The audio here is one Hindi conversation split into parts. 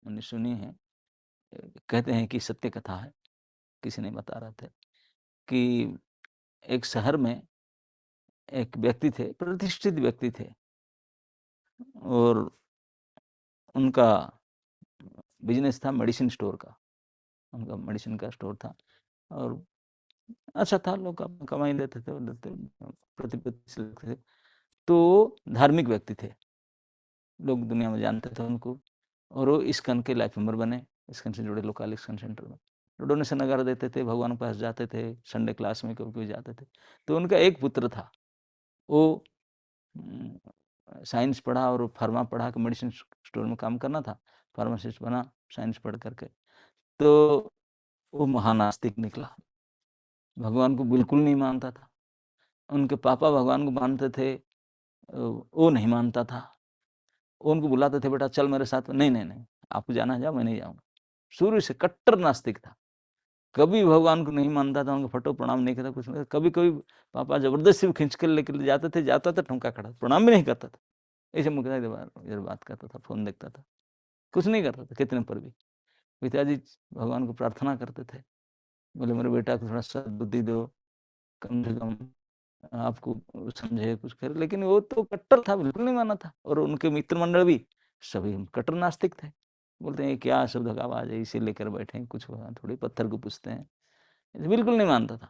मैंने सुनी है। कहते हैं कि सत्य कथा है, किसी ने बता रहा था कि एक शहर में एक व्यक्ति थे, प्रतिष्ठित व्यक्ति थे और उनका बिज़नेस था मेडिसिन स्टोर का। उनका मेडिसिन का स्टोर था और अच्छा था, लोग अपना कमाई लेते थे और देते प्रतिपत्ति से लेते थे। तो धार्मिक व्यक्ति थे, लोग दुनिया में जानते थे उनको और वो इस्कॉन के लाइफ मेंबर बने, इस्कॉन से जुड़े लोकल इस्कॉन सेंटर में। डोनेशन वगैरह देते थे, भगवान के पास जाते थे, संडे क्लास में कभी-कभी जाते थे। तो उनका एक पुत्र था, वो साइंस पढ़ा और फार्मा पढ़ा के मेडिसिन स्टोर में काम करना था, फार्मासिस्ट बना साइंस पढ़ कर के। तो वो महानास्तिक निकला, भगवान को बिल्कुल नहीं मानता था। उनके पापा भगवान को मानते थे, वो नहीं मानता था। वो उनको बुलाते थे, बेटा चल मेरे साथ में, नहीं, नहीं, नहीं, आपको जाना है जाओ, मैं नहीं जाऊँगा। शुरू से कट्टर नास्तिक था, कभी भगवान को नहीं मानता था, उनको फटो प्रणाम नहीं करता, कुछ नहीं। कभी-कभी पापा ज़बरदस्ती वो खींच कर लेके जाते थे, जाता था ठुमका खड़ा, प्रणाम भी नहीं करता था। ऐसे मुझे इधर बात करता था, फ़ोन देखता था, कुछ नहीं करता था कितने पर भी। पिताजी भगवान को प्रार्थना करते थे, बोले मेरे बेटा को थोड़ा सद्बुद्धि दो, कम से कम आपको समझे, कुछ करे, लेकिन वो तो कट्टर था, बिल्कुल नहीं माना था और उनके मित्र मंडल भी सभी कट्टर नास्तिक थे। बोलते हैं, क्या अशुद्ध का आवाज़ है, इसे लेकर बैठे हैं, कुछ हुआ थोड़ी, पत्थर को पूजते हैं। बिल्कुल नहीं मानता था।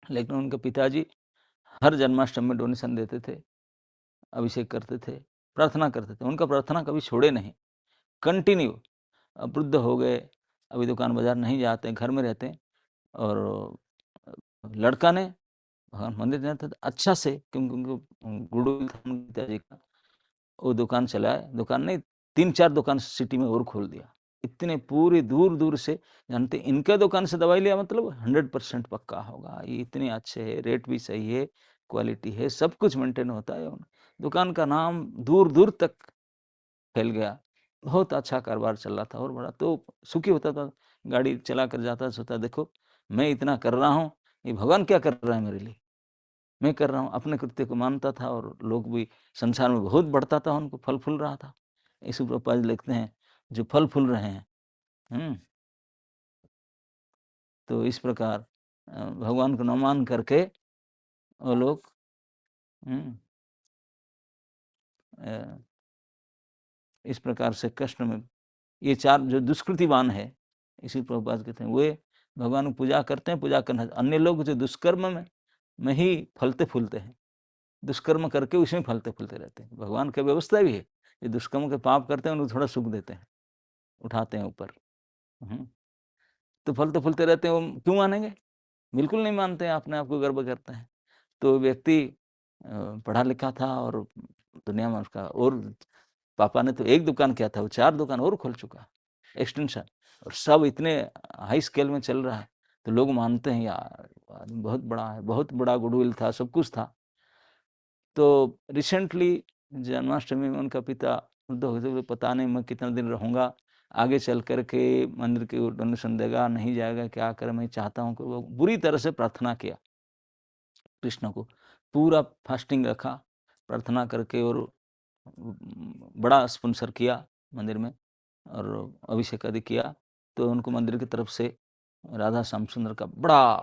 लेकिन उनके पिताजी हर जन्माष्टमी में डोनेशन देते थे, अभिषेक करते थे, प्रार्थना करते थे। उनका प्रार्थना कभी छोड़े नहीं, कंटिन्यू। अब वृद्ध हो गए, अभी दुकान बाज़ार नहीं जाते हैं, घर में रहते हैं और लड़का ने भगवान मंदिर जाता था अच्छा से, क्योंकि उनको गुरुकुल था उनके पिताजी का। वो दुकान चलाए, दुकान नहीं 3-4 दुकान सिटी में और खोल दिया। इतने पूरे दूर-दूर से जानते, इनके दुकान से दवाई लिया मतलब 100% पक्का होगा, ये इतने अच्छे हैं, रेट भी सही है, क्वालिटी है, सब कुछ मेंटेन होता है। दुकान का नाम दूर-दूर तक फैल गया। बहुत अच्छा कारोबार चल रहा था और बड़ा तो सुखी होता था, गाड़ी चला कर जाता, सोचता देखो मैं इतना कर रहा हूँ, ये भगवान क्या कर रहा है मेरे लिए? मैं कर रहा हूँ, अपने कृत्य को मानता था और लोग भी संसार में बहुत बढ़ता था, उनको फल-फूल रहा था। यीशु प्रभुपाद लिखते हैं, जो फल-फूल रहे हैं, हुँ? तो इस प्रकार भगवान को न मान करके वो लोग हुँ, अ, इस प्रकार से कष्ट में ये 4 जो दुष्कृतिवान है, इसी प्रभुपाद कहते हैं, वे भगवान की पूजा करते हैं, पूजा करना अन्य लोग जो दुष्कर्म में ही फलते-फूलते हैं। दुष्कर्म करके उसमें फलते-फूलते रहते हैं। भगवान की व्यवस्था भी है, ये दुष्कर्म के पाप करते हैं, उनको थोड़ा सुख देते हैं, उठाते हैं ऊपर। हुँ, तो फलते-फूलते रहते हैं, वो क्यों मानेंगे? बिल्कुल नहीं मानते हैं, अपने आप को गर्व करते हैं। तो व्यक्ति पढ़ा-लिखा था और दुनिया में उसका और पापा ने तो 1 दुकान किया था, वो 4 दुकान और खोल चुका, एक्सटेंशन, और सब इतने हाई स्केल में चल रहा है, तो लोग मानते हैं यार, आदमी बहुत बड़ा है, बहुत बड़ा गुडविल था, सब कुछ था। तो रिसेंटली जन्माष्टमी में उनका पिता वृद्ध हो गए थे, पता नहीं मैं कितना दिन रहूँगा, आगे चल कर के मंदिर के वो डोनेशन देगा, नहीं जाएगा, क्या करे? मैं चाहता हूँ कि वो बुरी तरह से प्रार्थना किया कृष्ण को, पूरा फास्टिंग रखा, प्रार्थना करके और बड़ा स्पॉन्सर किया मंदिर में और अभिषेक आदि किया। तो उनको मंदिर की तरफ से राधा श्याम सुंदर का बड़ा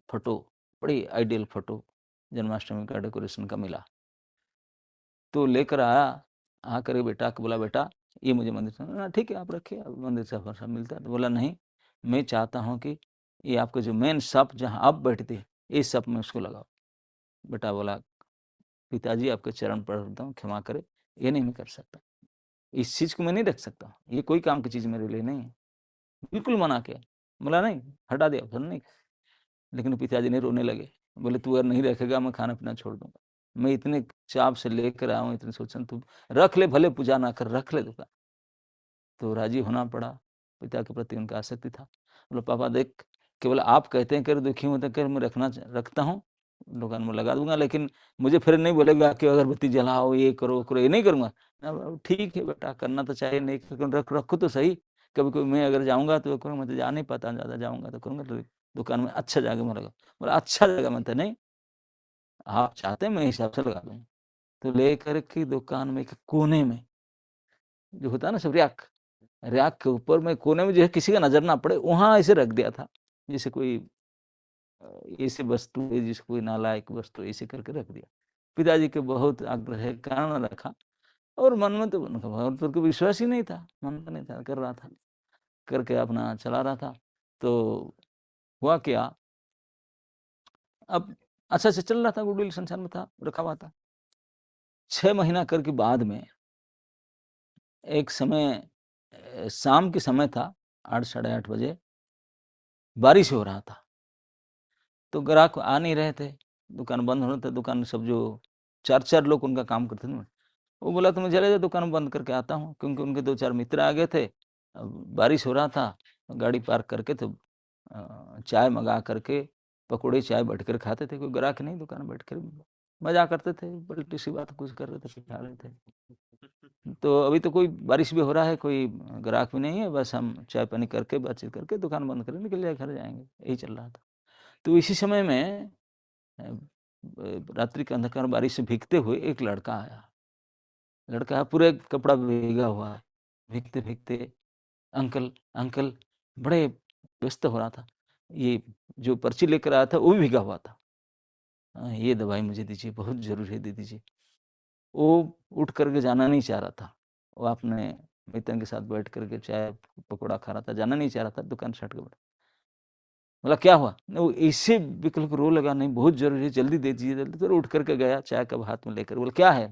फ़ोटो, बड़ी आइडियल फ़ोटो जन्माष्टमी का डेकोरेशन का मिला। तो लेकर आया, आकर के बेटा को बोला, "बेटा, ये मुझे मंदिर से" ठीक है, आप रखिए, अब मंदिर से प्रसाद मिलता है। तो बोला, "नहीं, मैं चाहता हूँ कि ये आपका जो मेन शॉप जहाँ आप बैठते हैं, इस शॉप में उसको लगाओ।" बेटा बोला, "पिताजी, आपके चरण पकड़ता हूँ, क्षमा करें, ये नहीं मैं कर सकता। इस चीज़ को मैं नहीं रख सकता, ये कोई काम की चीज़ मेरे लिए नहीं है।" बिल्कुल मना किया। बोला, "नहीं, हटा दिया, फिर नहीं।" लेकिन पिताजी ने रोने लगे। बोले, "तू अगर नहीं रखेगा, मैं खाना-पीना छोड़ दूँगा। मैं इतने चाव से लेकर आया हूँ, इतने सोचन तू रख ले, भले पूजा ना कर, रख ले दुकान।" तो राज़ी होना पड़ा, पिता के प्रति उनका आसक्ति था। बोले, "पापा देख, केवल आप कहते हैं कि अगर दुखी हूँ तो कर मैं रखता हूँ, दुकान में लगा दूँगा, लेकिन मुझे फिर नहीं बोलेगा कि अगरबत्ती जलाओ, ये करो, वो करो, ये नहीं करूँगा।" ठीक है बेटा, करना तो चाहिए, नहीं लेकिन रखो तो सही। कभी-कभी मैं अगर जाऊँगा तो करूँगा, मैं तो जा नहीं पाता ज़्यादा, जाऊँगा तो करूँगा, तो दुकान में अच्छा जगह में लगाओ। बोला, "अच्छा जगह में" तो नहीं, आप चाहते हैं मैं हिसाब से लगा दूँगा। तो लेकर के दुकान में एक कोने में, जो होता है ना सब रैक, रैक के ऊपर में कोने में जो है किसी का नजर ना पड़े वहां ऐसे रख दिया था, जैसे कोई ऐसी वस्तु है जिसको कोई नालायक वस्तु ऐसे करके रख दिया। पिताजी के बहुत आग्रह के कारण रखा, और मन में तो उनका भगवान पर कोई विश्वास ही नहीं था, मन में नहीं था, कर रहा था, करके अपना चला रहा था। तो हुआ क्या, अब अच्छा से चल रहा था, गुडविल संसार में था, रखा हुआ था। 6 महीना करके बाद में एक समय शाम के समय था, 8 साढ़े 8 बजे, बारिश हो रहा था। तो ग्राहक आ नहीं रहे थे, दुकान बंद हो रहा था। दुकान सब जो 4-4 लोग उनका काम करते थे, वो बोला तो मैं चले जाओ, दुकान बंद करके आता हूँ, क्योंकि उनके 2-4 मित्र आ गए थे। अब बारिश हो रहा था, गाड़ी पार्क करके तो चाय मंगा करके, पकौड़े चाय बैठ कर खाते थे, कोई ग्राहक नहीं, दुकान बैठ कर मजा करते थे, पलटी सी बात कुछ कर रहे थे, खा रहे थे। तो अभी तो कोई बारिश भी हो रहा है, कोई ग्राहक भी नहीं है, बस हम चाय पानी करके बातचीत करके दुकान बंद करके निकल जाए, घर जाएंगे, यही चल रहा था। तो इसी समय में रात्रि के अंधकार बारिश से भीगते हुए एक लड़का आया। लड़का पूरे कपड़ा भीगा हुआ है, भीगते भीगते, अंकल अंकल, बड़े व्यस्त हो रहा था। ये जो पर्ची लेकर आया था वो भी भीगा हुआ था। ये दवाई मुझे दीजिए, बहुत जरूरी है, दे दीजिए। वो उठ करके जाना नहीं चाह रहा था, वो अपने मित्र के साथ बैठ करके चाय पकौड़ा खा रहा था, जाना नहीं चाह रहा था, दुकान छट के बैठा। बोला क्या हुआ, वो ऐसे विकल्प रो लगा, नहीं बहुत जरूरी है, जल्दी दे दीजिए जल्दी। तो उठ करके गया, चाय कप हाथ में लेकर, बोला क्या है,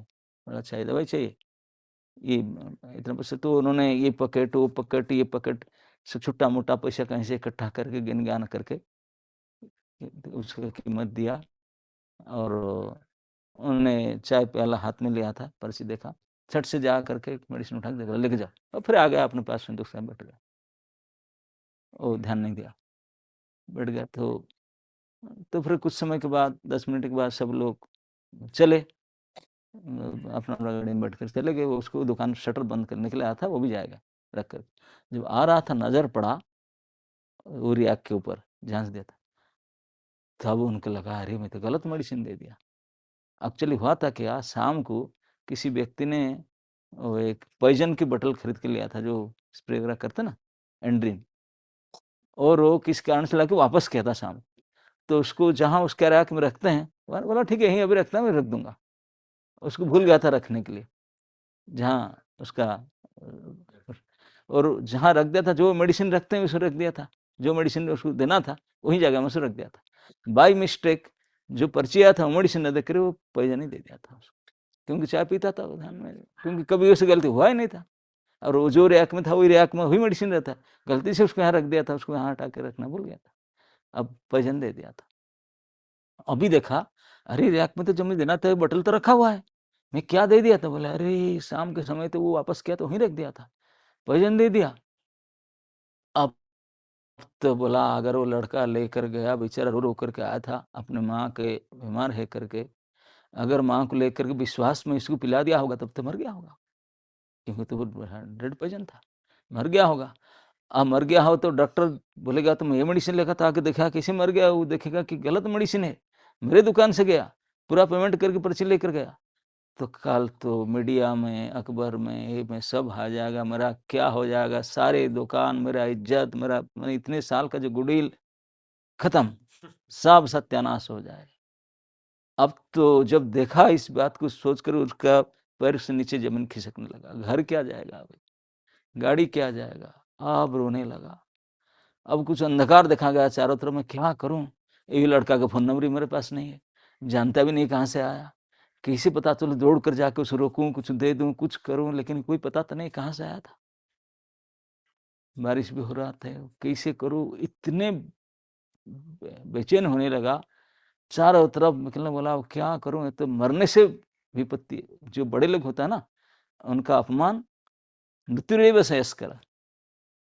बोला चाय दवाई चाहिए। ये इतना पैसा, तो उन्होंने ये पकेट वो पकेट ये पकेट सब छुट्टा मोटा पैसा कहीं से इकट्ठा करके गिन गान करके उसका कीमत दिया। और उन्होंने चाय प्याला हाथ में लिया था, पर्ची देखा, छट से जा करके मेडिसिन उठा के देखा, लेके जाओ, और फिर आ गया अपने पास, संदूक से बैठ गया, वो ध्यान नहीं दिया, बैठ गया। तो फिर कुछ समय के बाद, 10 मिनट के बाद सब लोग चले, अपना अपना गाड़ी में बैठ कर चले गए। वो उसको दुकान शटर बंद करने के लिए आया था, वो भी जाएगा रख कर। जब आ रहा था, नजर पड़ा वो रियाक के ऊपर, झांस दिया था। तब उनको लगा अरे मैं तो गलत मेडिसिन दे दिया। एक्चुअली हुआ था क्या, शाम को किसी व्यक्ति ने वो एक पॉइजन की बोतल खरीद के लिया था, जो स्प्रे वगैरह करते ना, एंड्रीन, और वो किस कारण से लाके वापस किया था शाम। तो उसको जहाँ उसके रैक में रखते हैं, बोला ठीक है यहीं अभी रखता है, मैं रख दूंगा। उसको भूल गया था रखने के लिए, जहाँ उसका और जहाँ रख दिया था, जो मेडिसिन रखते हैं उसको रख दिया था, जो मेडिसिन उसको देना था वही जगह में उसको रख दिया था। बाई मिस्टेक जो पर्ची आया था वो मेडिसिन न देकर वो पॉइजन ही दे दिया था उसको, क्योंकि चाय पीता था ध्यान में, क्योंकि कभी उससे गलती हुआ ही नहीं था। और वो जो रैक में था वही रैक में वही मेडिसिन रहता, गलती से उसको यहाँ रख दिया था, उसको यहाँ हटा के रखना भूल गया था, अब पॉइजन दे दिया था। अभी देखा, अरे रैक में तो जो मुझे देना था बोतल तो रखा हुआ है, मैं क्या दे दिया था। बोला अरे शाम के समय तो वो वापस किया तो वहीं रख दिया था, पॉइजन दे दिया। अब तो बोला अगर वो लड़का लेकर गया, बेचारा रो रो करके आया था, अपने माँ के बीमार है करके, अगर माँ को लेकर के विश्वास में इसको पिला दिया होगा तब तो मर गया होगा, क्योंकि तो वो डेड पॉइजन था, मर गया होगा। अब मर गया हो तो डॉक्टर बोलेगा तुम ये मेडिसिन लेकर था, आके देखा कैसे मर गया, वो देखेगा कि गलत मेडिसिन है, मेरे दुकान से गया, पूरा पेमेंट करके पर्ची लेकर गया, तो कल तो मीडिया में, अखबार में, ये में सब आ जाएगा, मेरा क्या हो जाएगा, सारे दुकान, मेरा इज्जत, मेरा इतने साल का जो गुडविल खत्म, सब सत्यानाश हो जाएगा। अब तो जब देखा इस बात को सोचकर उसका पैर से नीचे जमीन खिसकने लगा, घर क्या जाएगा, गाड़ी क्या जाएगा, अब रोने लगा। अब कुछ अंधकार देखा गया चारों तरफ, मैं क्या करूं, ये लड़का का फोन नंबर ही मेरे पास नहीं है, जानता भी नहीं कहाँ से आया, कैसे पता चलो, दौड़ कर जाके उसे रोकूं, कुछ दे दूं, कुछ करूं, लेकिन कोई पता तो नहीं कहाँ से आया था। बारिश भी हो रहा था, कैसे करूं, इतने बेचैन होने लगा, चारों तरफ निकलने बोला अब क्या करूं, तो मरने से विपत्ति, जो बड़े लोग होता है ना, उनका अपमान मृत्यु बस है करा,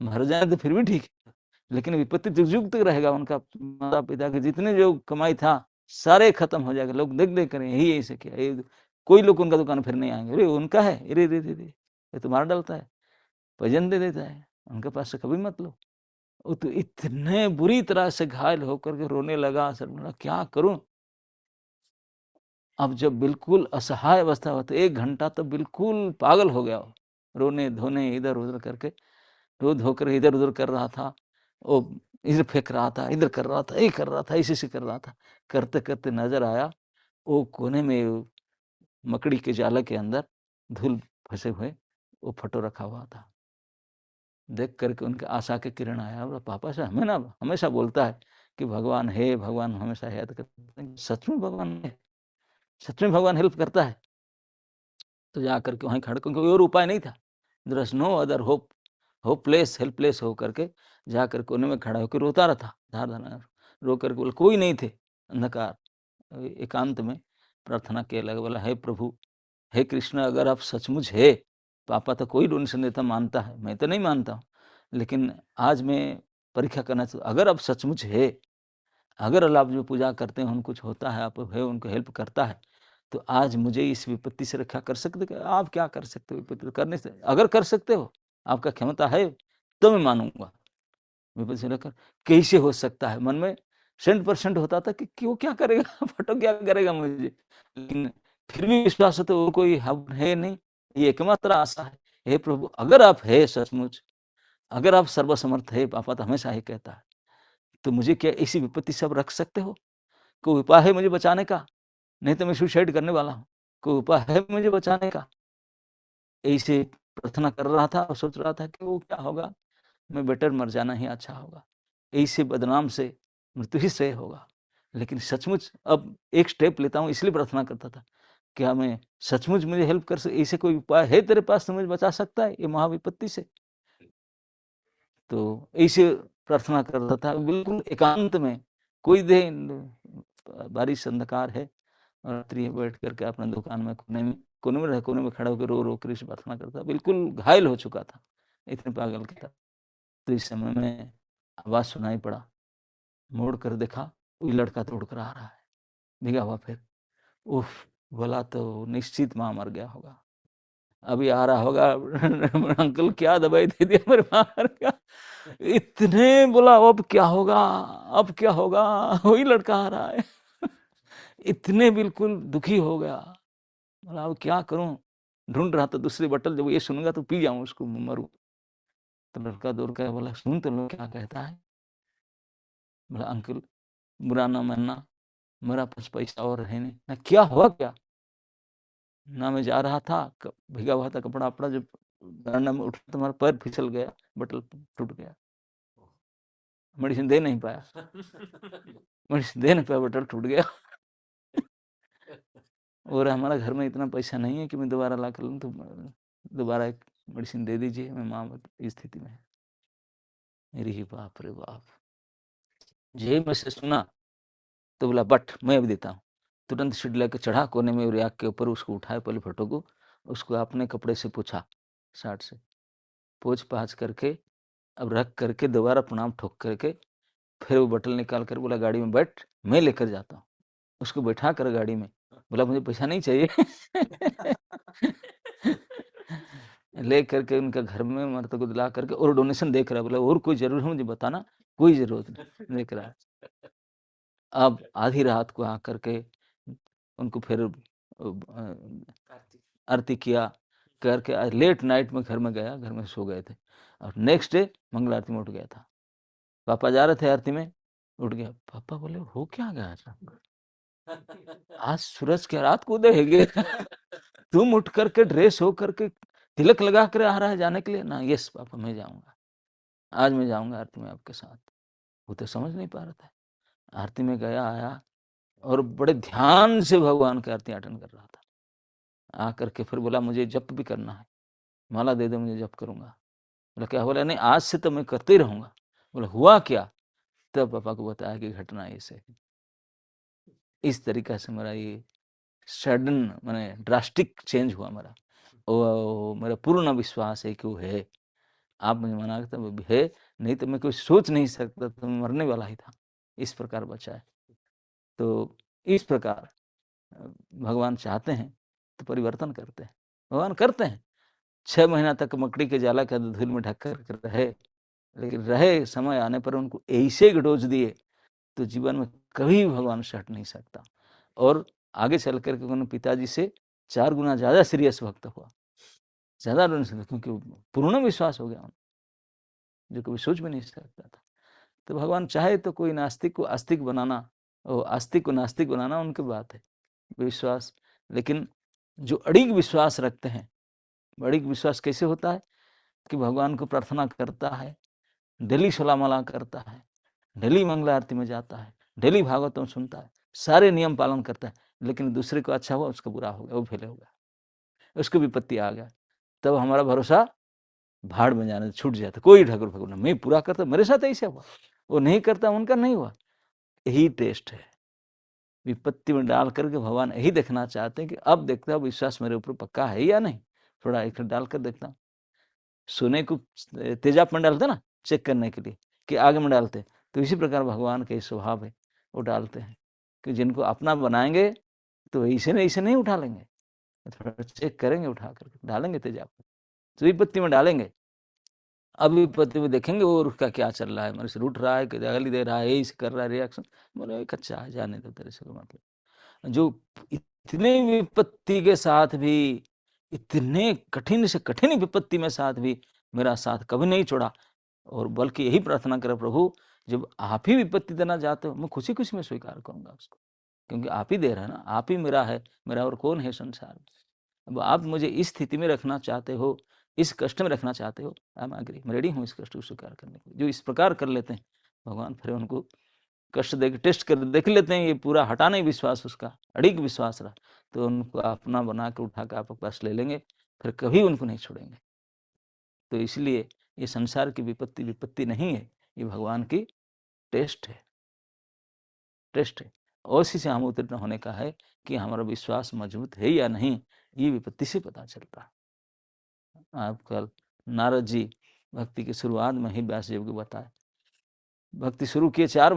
मर जाए तो फिर भी ठीक है, लेकिन विपत्ति जुग जुग तक रहेगा, उनका माता पिता के जितने जो कमाई था सारे खत्म हो जाएगा, लोग देख देख करें यही ऐसे किया, कोई लोग उनका दुकान फिर नहीं आएंगे, अरे उनका है, अरे रे रे रे, ये तो मार डालता है, भजन दे देता है, उनके पास से कभी मत लो। वो तो इतने बुरी तरह से घायल होकर के रोने लगा, सर बोला क्या करूं। अब जब बिल्कुल असहाय अवस्था होती, 1 घंटा तो बिल्कुल पागल हो गया, रोने धोने इधर उधर करके। रो धोकर इधर उधर कर रहा था, वो इधर फेंक रहा था, इधर कर रहा था, ये कर रहा था, इसी से कर रहा था। करते करते नजर आया वो कोने में मकड़ी के जाला के अंदर धूल फंसे हुए वो फोटो रखा हुआ था। देख करके उनके आशा के किरण आया, बोला पापा से हमें ना हमेशा बोलता है कि भगवान है, भगवान हमेशा याद करते हैं, सच में भगवान है, सच में भगवान हेल्प करता है। तो जा करके वहीं खड़े, क्योंकि और उपाय नहीं था, there is no other hope, hopeless helpless हो करके जा कर कोने में खड़ा होकर रोता रहा था, धार धार रो करके बोला कोई नहीं थे, अंधकार एकांत में प्रार्थना किया लगा, बोला हे प्रभु, हे कृष्ण, अगर आप सचमुच है, पापा तो कोई डोनेशन देता मानता है, मैं तो नहीं मानता हूँ, लेकिन आज मैं परीक्षा करना चाहता, अगर आप सचमुच है, अगर आप जो पूजा करते हैं उनको कुछ होता है, आप है उनको हेल्प करता है, तो आज मुझे इस विपत्ति से रक्षा कर सकते हो? आप क्या कर सकते हो विपत्ति करने से? अगर कर सकते हो, आपका क्षमता है, तो मैं मानूंगा। विपत्ति से लेकर कैसे हो सकता है? मन में 100% होता था कि क्यों, क्या करेगा फटो क्या करेगा मुझे, लेकिन फिर भी विश्वास है तो वो कोई हम है नहीं, ये एकमात्र आशा है, हे प्रभु अगर आप है सचमुच, अगर आप सर्वसमर्थ है, पापा तो हमेशा ही कहता है, तो मुझे क्या ऐसी विपत्ति सब रख सकते हो? कोई उपाय है मुझे बचाने का? नहीं तो मैं सुसाइड करने वाला हूँ, कोई उपाय है मुझे बचाने का? ऐसे प्रार्थना कर रहा था और सोच रहा था कि वो क्या होगा, मैं बेटर मर जाना ही अच्छा होगा, ऐसे बदनाम से मृत्यु ही श्रेय होगा। लेकिन सचमुच अब एक स्टेप लेता हूँ, इसलिए प्रार्थना करता था, क्या मैं सचमुच मुझे हेल्प कर सके, ऐसे कोई उपाय है तेरे पास तो मुझे बचा सकता है ये महाविपत्ति से? तो ऐसे प्रार्थना कर रहा था, बिल्कुल एकांत में, कोई दे बारिश अंधकार है, और रात्रि बैठ करके अपना दुकान में कोने में खड़ा होकर रो रो कर प्रार्थना करता, बिल्कुल घायल हो चुका था, इतने पागल का था। तो इस समय में आवाज सुनाई पड़ा, मोड़ कर देखा, कोई लड़का दौड़ कर आ रहा है, भीगा हुआ फिर, उफ, बोला तो निश्चित माँ मर गया होगा, अभी आ रहा होगा अंकल क्या दवाई दे दिया मेरे माँ मर गया, इतने बोला अब क्या होगा, अब क्या होगा, वही लड़का आ रहा है इतने बिल्कुल दुखी हो गया, बोला अब क्या करूं, ढूंढ रहा था दूसरी बोतल, जब ये सुनूंगा तो पी जाऊं उसको मरूं। तो लड़का दौड़ कर बोला सुन तो लो क्या कहता है। बोला अंकल बुरा ना मानना, मेरा पास पैसा और है नहीं ना, क्या हुआ क्या ना, मैं जा रहा था, भीगा हुआ था कपड़ा अपना, जब बरामदा में उठा तुम्हारा पैर फिसल गया, बटल टूट गया, मेडिसिन दे नहीं पाया मेडिसिन दे नहीं पाया, बटल टूट गया और हमारा घर में इतना पैसा नहीं है कि मैं दोबारा ला कर लूँ, तो दोबारा एक मेडिसिन दे दीजिए, मैं माँ इस स्थिति में है। अरे बाप रे बाप, जे मैं से सुना तो बोला बट मैं अभी देता हूँ, तुरंत सीढ़ी लेकर चढ़ा कोने में रैक के ऊपर, उसको उठाया पहले फोटो को, उसको अपने कपड़े से पूछा, शर्ट से पोछ पाछ करके, अब रख करके दोबारा प्रणाम ठोक करके, फिर वो बटल निकाल कर बोला गाड़ी में बैठ, मैं लेकर जाता हूँ, उसको बैठा कर गाड़ी में, बोला मुझे पैसा नहीं चाहिए ले करके उनका घर में मर्द को दिला करके और डोनेशन देख रहा है, बोला और कोई जरूर है मुझे बताना, कोई जरूरत नहीं, देख रहा है। अब आधी रात को आकर के उनको फिर आरती किया करके, लेट नाइट में घर में गया, घर में सो गए थे, और नेक्स्ट डे मंगल आरती में उठ गया था, पापा जा रहे थे आरती में, उठ गया, पापा बोले हो क्या गया था, आज सूरज के रात को उदय है गया तुम उठ करके ड्रेस हो करके तिलक लगा कर आ रहा है जाने के लिए ना, यस पापा मैं जाऊंगा, आज मैं जाऊंगा आरती में आपके साथ। वो तो समझ नहीं पा रहा था, आरती में गया आया और बड़े ध्यान से भगवान की आरती अटेंड कर रहा था, आकर के फिर बोला मुझे जप भी करना है, माला दे दे मुझे जप करूंगा। बोला क्या, बोला नहीं आज से तो मैं करते ही रहूंगा। बोला हुआ क्या, तब पापा को बताया कि घटना ऐसे, इस तरीका से मेरा ये सडन मैंने ड्रास्टिक चेंज हुआ मेरा, वो मेरा पूर्ण विश्वास है कि वो है, आप मुझे मना करते वो भी है, नहीं तो मैं कुछ सोच नहीं सकता, तो मैं मरने वाला ही था, इस प्रकार बचा है। तो इस प्रकार भगवान चाहते हैं तो परिवर्तन करते हैं, भगवान करते हैं, 6 महीना तक मकड़ी के जाला के धूल में ढक कर रहे, लेकिन रहे समय आने पर उनको ऐसे डोज दिए, तो जीवन में कभी भगवान से हट नहीं सकता, और आगे चल कर के उन्होंने पिताजी से 4 गुना ज्यादा सीरियस भक्त हुआ, ज्यादा क्योंकि पूर्ण विश्वास हो गया। जो कभी सोच भी नहीं सकता था। तो भगवान चाहे तो कोई नास्तिक को आस्तिक बनाना और आस्तिक को नास्तिक बनाना उनकी बात है, विश्वास। लेकिन जो अड़िग विश्वास रखते हैं, अड़िग विश्वास कैसे होता है कि भगवान को प्रार्थना करता है, डेली सोलामाला करता है, डेली मंगला आरती में जाता है, डेली भागवतम सुनता है, सारे नियम पालन करता है, लेकिन दूसरे को अच्छा हुआ उसका बुरा हो गया, वो फेल हो गया, उसको विपत्ति आ गया, तब हमारा भरोसा भाड़ में जाने छूट जाता। कोई ठाकुर भगवान मैं पूरा करता, मेरे साथ ऐसा हुआ, वो नहीं करता उनका नहीं हुआ। यही टेस्ट है, विपत्ति में डाल करके भगवान यही देखना चाहते हैं कि अब देखता हूँ विश्वास मेरे ऊपर पक्का है या नहीं, थोड़ा एक डाल कर देखता हूँ। सोने को तेजाब में डालते ना चेक करने के लिए कि आग में डालते, तो इसी प्रकार भगवान के स्वभाव है, वो डालते हैं कि जिनको अपना बनाएंगे तो ऐसे नहीं उठा लेंगे, थोड़ा चेक करेंगे, उठा करके डालेंगे तेजाब, तो विपत्ति में डालेंगे। अब विपत्ति में देखेंगे वो उसका क्या चल रहा है, मेरे से रूठ रहा है कि गाली दे रहा है, यही कर रहा है रिएक्शन, बोले कच्चा है, जाने दो, तेरे से कोई मतलब। जो इतने विपत्ति के साथ भी, इतने कठिन से कठिन विपत्ति में साथ भी मेरा साथ कभी नहीं छोड़ा, और बल्कि यही प्रार्थना करे प्रभु जब आप ही विपत्ति देना चाहते हो, मैं खुशी खुशी में स्वीकार करूंगा उसको, क्योंकि आप ही दे रहे हैं ना, आप ही मेरा है, मेरा और कौन है संसार में। अब आप मुझे इस स्थिति में रखना चाहते हो, इस कष्ट में रखना चाहते हो, आई एम एग्री, मैं रेडी हूँ इस कष्ट को स्वीकार करने के लिए। जो इस प्रकार कर लेते हैं भगवान फिर उनको कष्ट देकर टेस्ट कर देख लेते हैं, ये पूरा हटा नहीं विश्वास, उसका अड़िग विश्वास रहा, तो उनको अपना बना के उठा के आपके पास ले लेंगे, फिर कभी उनको नहीं छोड़ेंगे। तो इसलिए ये संसार की विपत्ति विपत्ति नहीं है, ये भगवान की टेस्ट है, टेस्ट है। और इसी से हम उत्तीर्ण होने का है कि हमारा विश्वास मजबूत है या नहीं, ये विपत्ति से पता चलता है। आजकल नारद जी भक्ति की शुरुआत में ही व्यास देव को बताए, भक्ति शुरू किए 4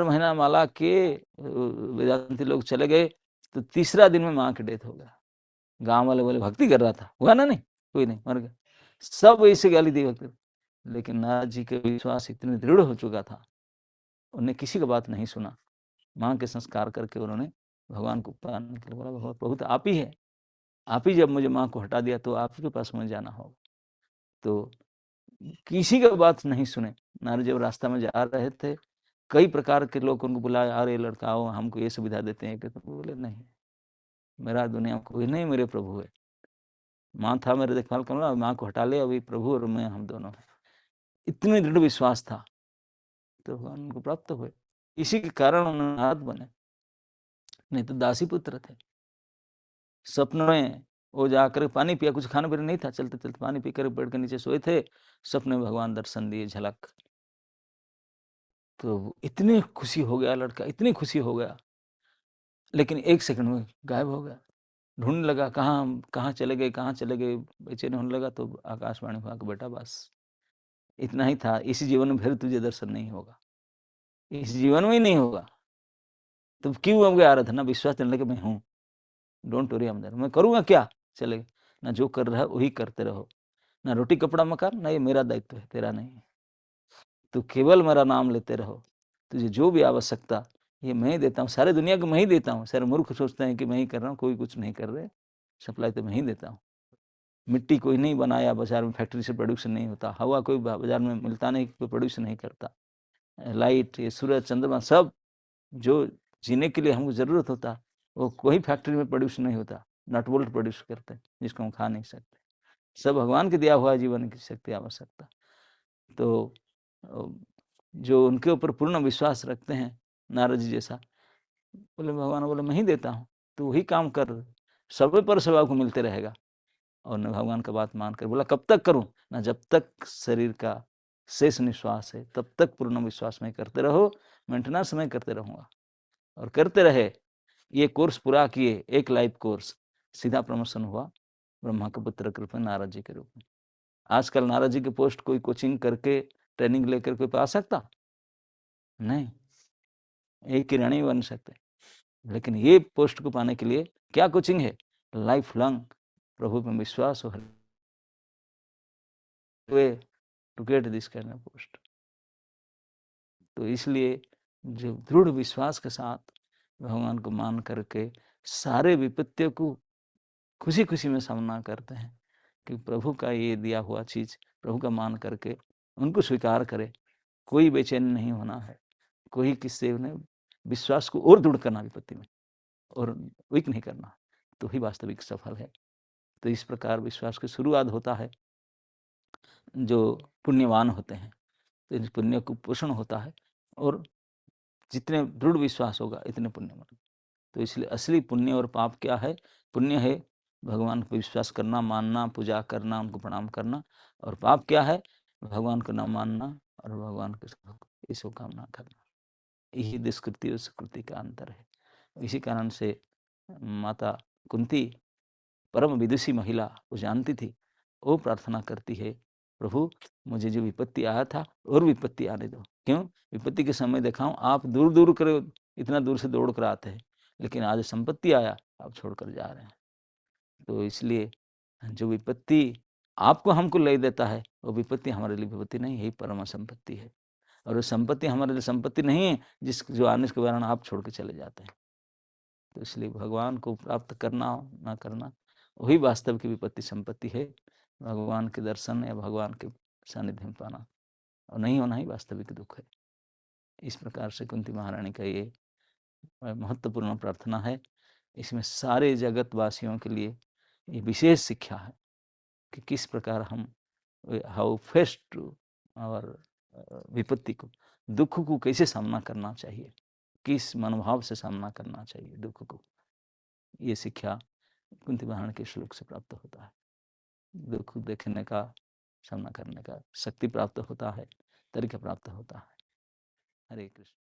महीना माला के वेदांती लोग चले गए, तो तीसरा दिन में माँ की डेथ हो गया। गांव वाले बोले भक्ति कर रहा था, हुआ ना, नहीं कोई नहीं, मर गया, सब ऐसे गाली दी भक्ति। लेकिन नारद जी के विश्वास इतने दृढ़ हो चुका था, उन्हें किसी का बात नहीं सुना, माँ के संस्कार करके उन्होंने भगवान को पाने के लिए बोला, भगवान प्रभु तो आप ही है, आप ही जब मुझे माँ को हटा दिया तो आप के पास मुझे जाना होगा। तो किसी का बात नहीं सुने। नारद जब रास्ता में जा रहे थे, कई प्रकार के लोग उनको बुलाए, अरे लड़का आओ हमको ये सुविधा देते हैं, तो बोले नहीं, मेरा दुनिया कोई नहीं, मेरे प्रभु है, माँ था मेरे देखभाल करना, माँ को हटा ले, अभी प्रभु और मैं हम दोनों हैं। इतने दृढ़ विश्वास था, तो भगवान उनको प्राप्त हुए, इसी के कारण उन्होंने नारद बने, नहीं तो दासी पुत्र थे। सपन में वो जाकर पानी पिया, कुछ खाना पीना नहीं था, चलते चलते पानी पीकर पेड़ के नीचे सोए थे, सपने में भगवान दर्शन दिए झलक, तो इतने खुशी हो गया लड़का, इतनी खुशी हो गया, लेकिन 1 सेकंड में गायब हो गया। ढूंढने लगा कहाँ चले गए, कहाँ चले गए, बेचैन होने लगा, तो आकाशवाणी हुआ कि बेटा बस इतना ही था, इस जीवन में फिर तुझे दर्शन नहीं होगा, इस जीवन में ही नहीं होगा। तो क्यों अब आराधना विश्वास करने लगे, मैं हूँ, डोंट वरी, मैं करूँगा क्या, चलेगा ना, जो कर रहा है वही करते रहो, ना रोटी कपड़ा मकान, ना ये मेरा दायित्व है, तेरा नहीं है, तो केवल मेरा नाम लेते रहो, तुझे जो भी आवश्यकता ये मैं ही देता हूँ, सारे दुनिया को मैं ही देता हूँ। सारे मूर्ख सोचते हैं कि मैं ही कर रहा हूँ, कोई कुछ नहीं कर रहे, सप्लाई तो मैं ही देता हूँ। मिट्टी कोई नहीं बनाया, बाजार में फैक्ट्री से प्रोड्यूसन नहीं होता, हवा कोई बाजार में मिलता नहीं, कोई प्रोड्यूस नहीं करता, लाइट, ये सूरज चंद्रमा सब जो जीने के लिए हमको जरूरत होता, वो कोई फैक्ट्री में प्रोड्यूस नहीं होता, नट बोल्ट प्रोड्यूस करते हैं जिसको हम खा नहीं सकते, सब भगवान के दिया हुआ जीवन की शक्ति आवश्यकता। तो जो उनके ऊपर पूर्ण विश्वास रखते हैं, नारद जी जैसा, बोले भगवान बोले मैं ही देता हूँ, तो वही काम कर, सब पर सब आपको मिलते रहेगा। और न भगवान का बात मानकर बोला कब तक करूं ना, जब तक शरीर का शेष निश्वास है तब तक पूर्ण विश्वास में करते रहो, मेंटेनेंस में करते रहूंगा। और करते रहे, ये कोर्स पूरा किए, एक लाइफ कोर्स, सीधा प्रमोशन हुआ ब्रह्मा के पुत्र के रूप में, नारद जी के रूप में। आजकल नारद जी के पोस्ट कोई कोचिंग करके ट्रेनिंग लेकर कोई पा सकता नहीं, एक किरानी बन सकते, लेकिन ये पोस्ट को पाने के लिए क्या कोचिंग है, लाइफ लॉन्ग प्रभु में विश्वास हो to get this kind of post. तो इसलिए जो दृढ़ विश्वास के साथ भगवान को मान करके सारे विपत्तियों को खुशी खुशी में सामना करते हैं कि प्रभु का ये दिया हुआ चीज प्रभु का मान करके उनको स्वीकार करे, कोई बेचैन नहीं होना है, कोई किससे उन्हें विश्वास को और दृढ़ करना विपत्ति में और वीक नहीं करना, तो ही वास्तविक सफल है। तो इस प्रकार विश्वास की शुरुआत होता है, जो पुण्यवान होते हैं तो इस पुण्य को पोषण होता है, और जितने दृढ़ विश्वास होगा इतने पुण्यवान। तो इसलिए असली पुण्य और पाप क्या है? पुण्य है भगवान को विश्वास करना, मानना, पूजा करना, उनको प्रणाम करना, और पाप क्या है? भगवान को न मानना और भगवान की शुभकामना करना। यही दुष्कृति और सुकृति का अंतर है। इसी कारण से माता कुंती परम विदुषी महिला, वो जानती थी, वो प्रार्थना करती है, प्रभु मुझे जो विपत्ति आया था और विपत्ति आने दो। क्यों? विपत्ति के समय देखा हूँ आप दूर दूर कर इतना दूर से दौड़ कर आते हैं, लेकिन आज संपत्ति आया आप छोड़कर जा रहे हैं। तो इसलिए जो विपत्ति आपको हमको ले देता है, वो विपत्ति हमारे लिए विपत्ति नहीं, यही परम संपत्ति है। और वो संपत्ति हमारे लिए संपत्ति नहीं है जो आने के कारण आप छोड़ के चले जाते हैं। तो इसलिए भगवान को प्राप्त करना ना करना वही वास्तव की विपत्ति संपत्ति है। भगवान के दर्शन या भगवान के सानिध्य में पाना और नहीं होना ही वास्तविक दुख है। इस प्रकार से कुंती महारानी का ये महत्वपूर्ण प्रार्थना है। इसमें सारे जगतवासियों के लिए ये विशेष शिक्षा है कि किस प्रकार हम हाउ फेस टू और विपत्ति को, दुख को कैसे सामना करना चाहिए, किस मनोभाव से सामना करना चाहिए दुख को। ये शिक्षा कुंती महारानी के श्लोक से प्राप्त होता है। दुख देखने का, सामना करने का शक्ति प्राप्त होता है, तरीका प्राप्त होता है। हरे कृष्ण।